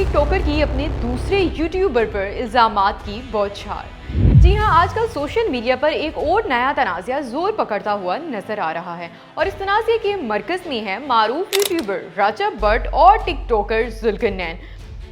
टिक talker की अपने दूसरे यूट्यूबर पर इल्जामात की बौछार। जी हाँ, आजकल सोशल मीडिया पर एक और नया तनाज़ा जोर पकड़ता हुआ नजर आ रहा है और इस तनाज़े के मरकज़ में है मारूफ यूट्यूबर रजब भट्ट और टिक टॉकर जुल्करनैन।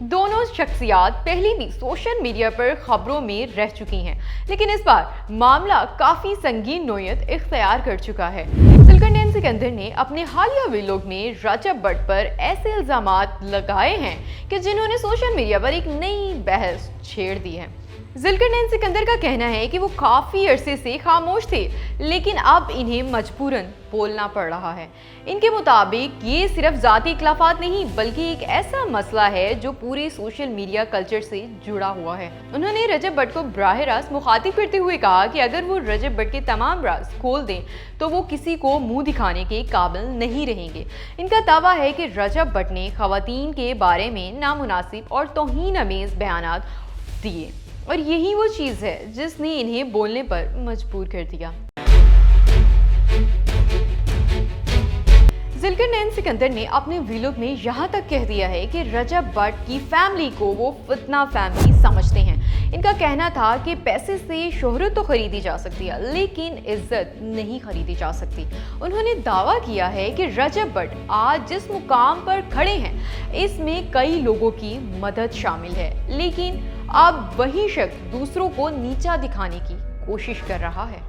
दोनों शख्सियात पहले भी सोशल मीडिया पर खबरों में रह चुकी हैं, लेकिन इस बार मामला काफ़ी संगीन नोयत इख्तियार कर चुका है। जुल्करनैन सिकंदर ने अपने हालिया व्लॉग में रजब भट्ट पर ऐसे इल्जामात लगाए हैं कि जिन्होंने सोशल मीडिया पर एक नई बहस छेड़ दी है। जुल्करनैन सिकंदर का कहना है कि वो काफ़ी अरसे से खामोश थे, लेकिन अब इन्हें मजबूरन बोलना पड़ रहा है। इनके मुताबिक ये सिर्फ ज़ाती इख्तिलाफात नहीं बल्कि एक ऐसा मसला है जो पूरे सोशल मीडिया कल्चर से जुड़ा हुआ है। उन्होंने रजब भट्ट को बराह रास्त मुखातिब करते हुए कहा कि अगर वो रजब भट्ट के तमाम राज खोल दें तो वो किसी को मुंह दिखाने के काबिल नहीं रहेंगे। इनका दावा है कि रजब भट्ट ने खवातीन के बारे में नामुनासिब और तौहीन अमेज़ बयानात दिए और यही वो चीज़ है जिसने इन्हें बोलने पर मजबूर कर दिया। जुल्करनैन सिकंदर ने अपने व्लॉग में यहाँ तक कह दिया है कि रजब भट्ट की फैमिली को वो फितना फैमिली समझते हैं। इनका कहना था कि पैसे से शोहरत तो खरीदी जा सकती है, लेकिन इज्जत नहीं खरीदी जा सकती। उन्होंने दावा किया है कि रजब भट्ट आज जिस मुकाम पर खड़े हैं इसमें कई लोगों की मदद शामिल है, लेकिन अब वही शख्स दूसरों को नीचा दिखाने की कोशिश कर रहा है।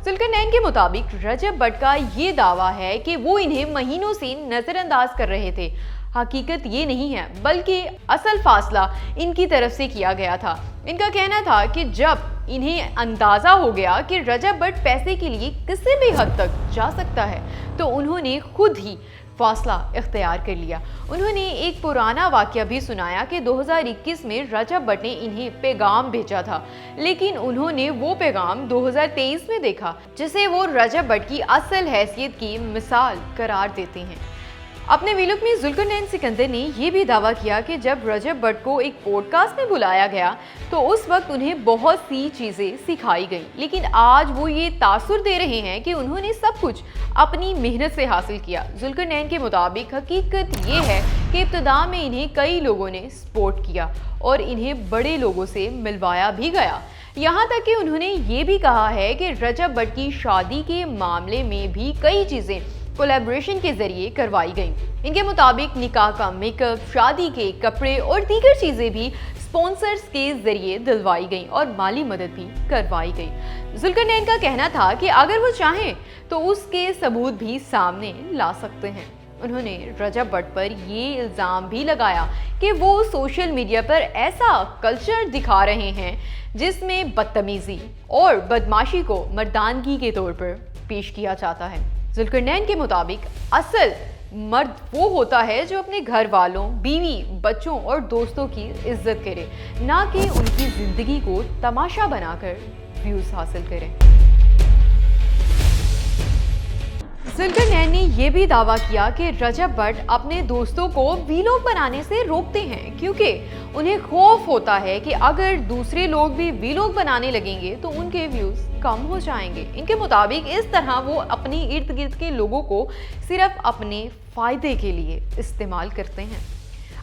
जुल्करनैन के मुताबिक रजब भट्ट का ये दावा है कि वो इन्हें महीनों से नज़रअंदाज कर रहे थे। हकीकत ये नहीं है, बल्कि असल फासला इनकी तरफ से किया गया था। इनका कहना था कि जब इन्हें अंदाज़ा हो गया कि रजब भट्ट पैसे के लिए किसी भी हद तक जा सकता है तो उन्होंने खुद ही फासला इख्तियार कर लिया। उन्होंने एक पुराना वाक़या भी सुनाया कि 2021 में रजब भट्ट ने इन्हें पैगाम भेजा था, लेकिन उन्होंने वो पैगाम 2023 में देखा, जिसे वो रजब भट्ट की असल हैसियत की मिसाल करार देते हैं। अपने व्लॉग में जुल्करनैन सिकंदर ने यह भी दावा किया कि जब रजब भट्ट को एक पॉडकास्ट में बुलाया गया तो उस वक्त उन्हें बहुत सी चीज़ें सिखाई गई, लेकिन आज वो ये तासुर दे रहे हैं कि उन्होंने सब कुछ अपनी मेहनत से हासिल किया। जुल्करनैन के मुताबिक हकीकत ये है कि इब्तिदा में इन्हें कई लोगों ने सपोर्ट किया और इन्हें बड़े लोगों से मिलवाया भी गया। यहाँ तक कि उन्होंने ये भी कहा है कि रजब भट्ट की शादी के मामले में भी कई चीज़ें कोलैबोरेशन के जरिए करवाई गई। इनके मुताबिक निकाह का मेकअप, शादी के कपड़े और दीगर चीज़ें भी स्पॉन्सर्स के जरिए दिलवाई गई और माली मदद भी करवाई गई। जुल्करनैन का कहना था कि अगर वो चाहें तो उसके सबूत भी सामने ला सकते हैं। उन्होंने रजब भट्ट पर ये इल्ज़ाम भी लगाया कि वो सोशल मीडिया पर ऐसा कल्चर दिखा रहे हैं जिसमें बदतमीज़ी और बदमाशी को मर्दानगी के तौर पर पेश किया जाता है। जुल्करनैन के मुताबिक असल मर्द वो होता है जो अपने घर वालों, बीवी, बच्चों और दोस्तों की इज्जत करे, ना कि उनकी जिंदगी को तमाशा बनाकर व्यूज हासिल करे। जुल्करनैन ने यह भी दावा किया कि रजब भट्ट अपने दोस्तों को व्लॉग बनाने से रोकते हैं क्योंकि उन्हें खौफ होता है कि अगर दूसरे लोग भी व्लॉग बनाने लगेंगे तो उनके व्यूज कम हो जाएंगे। इनके मुताबिक इस तरह वो अपने इर्द गिर्द के लोगों को सिर्फ अपने फ़ायदे के लिए इस्तेमाल करते हैं।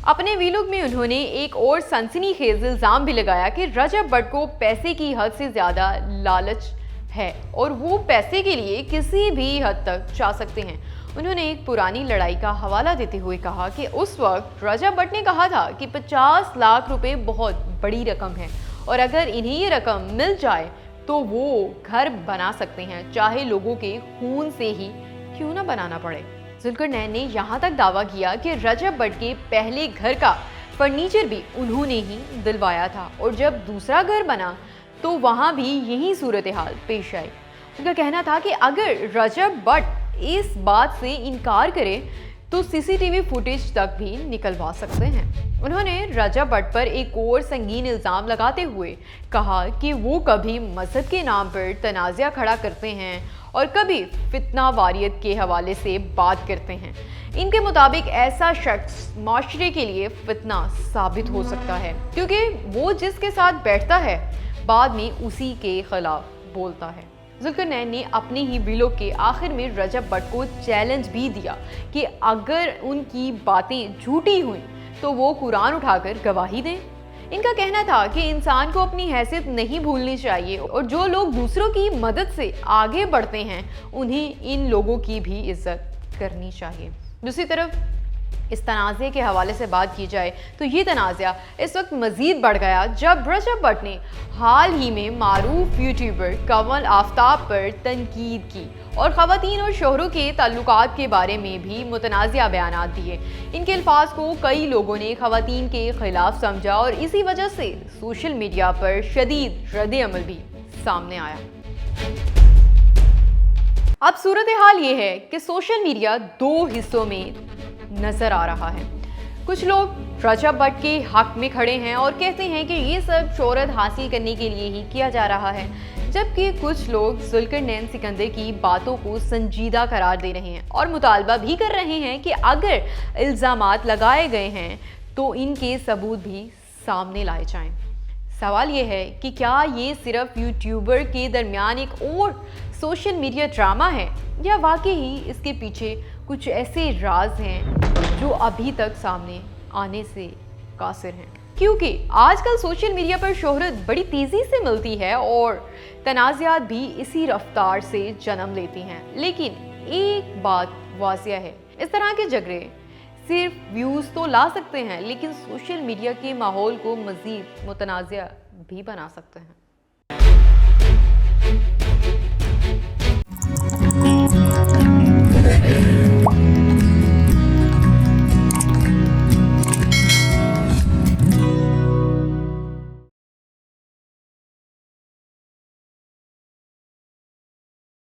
अपने व्लॉग में उन्होंने एक और सनसनीखेज इल्ज़ाम भी लगाया कि रजब भट्ट को पैसे की हद से ज़्यादा लालच है और वो पैसे के लिए किसी भी हद तक जा सकते हैं। उन्होंने एक पुरानी लड़ाई का हवाला देते हुए कहा कि उस वक्त रजब भट्ट ने कहा था कि 50 लाख रुपए बहुत बड़ी रकम है और अगर इन्हें ये रकम मिल जाए तो वो घर बना सकते हैं, चाहे लोगों के खून से ही क्यों ना बनाना पड़े। जुल्करनैन ने यहाँ तक दावा किया कि रजब भट्ट के पहले घर का फर्नीचर भी उन्होंने ही दिलवाया था और जब दूसरा घर बना तो वहाँ भी यही सूरत हाल पेश आई। उनका कहना था कि अगर रजब भट्ट इस बात से इनकार करे तो सीसीटीवी फुटेज तक भी निकलवा सकते हैं। उन्होंने रजब भट्ट पर एक और संगीन इल्ज़ाम लगाते हुए कहा कि वो कभी मजहब के नाम पर तनाज़ा खड़ा करते हैं और कभी फितना वारियत के हवाले से बात करते हैं। इनके मुताबिक ऐसा शख्स माशरे के लिए फितना साबित हो सकता है क्योंकि वो जिसके साथ बैठता है बाद में उसी के खिलाफ बोलता है। जुल्करनैन ने अपने ही व्लॉग के आखिर में रजब भट्ट को चैलेंज भी दिया कि अगर उनकी बातें झूठी हुई तो वो कुरान उठाकर गवाही दें। इनका कहना था कि इंसान को अपनी हैसियत नहीं भूलनी चाहिए और जो लोग दूसरों की मदद से आगे बढ़ते हैं उन्हें इन लोगों की भी इज्जत करनी चाहिए। दूसरी तरफ इस तनाज़े के हवाले से बात की जाए तो ये तनाज़ा इस वक्त मज़ीद बढ़ गया जब रजब भट्ट ने हाल ही में मारूफ यूट्यूबर कमल आफ्ताब पर तनकीद की और ख़वातीन और शोहरों के ताल्लुकात के बारे में भी मुतनाज़िया बयानात दिए। इनके अल्फाज को कई लोगों ने ख़वातीन के ख़िलाफ़ समझा और इसी वजह से सोशल मीडिया पर शदीद रद्द-ए-अमल भी सामने आया। अब सूरत हाल ये है कि सोशल मीडिया दो हिस्सों में नजर आ रहा है। कुछ लोग रजब भट्ट के हक में खड़े हैं और कहते हैं कि ये सब शोहरत हासिल करने के लिए ही किया जा रहा है, जबकि कुछ लोग ज़ुल्करनैन सिकंदर की बातों को संजीदा करार दे रहे हैं और मुतालबा भी कर रहे हैं कि अगर इल्ज़ामात लगाए गए हैं तो इनके सबूत भी सामने लाए जाएं। सवाल ये है कि क्या ये सिर्फ यूट्यूबर के दरमियान एक और सोशल मीडिया ड्रामा है या वाकई ही इसके पीछे कुछ ऐसे राज हैं जो अभी तक सामने आने से कासिर हैं। क्योंकि आजकल सोशल मीडिया पर शोहरत बड़ी तेज़ी से मिलती है और तनाज़ात भी इसी रफ्तार से जन्म लेती हैं। लेकिन एक बात वाज़िया है, इस तरह के झगड़े सिर्फ व्यूज़ तो ला सकते हैं लेकिन सोशल मीडिया के माहौल को मज़ीद मुतनाज़िया भी बना सकते हैं।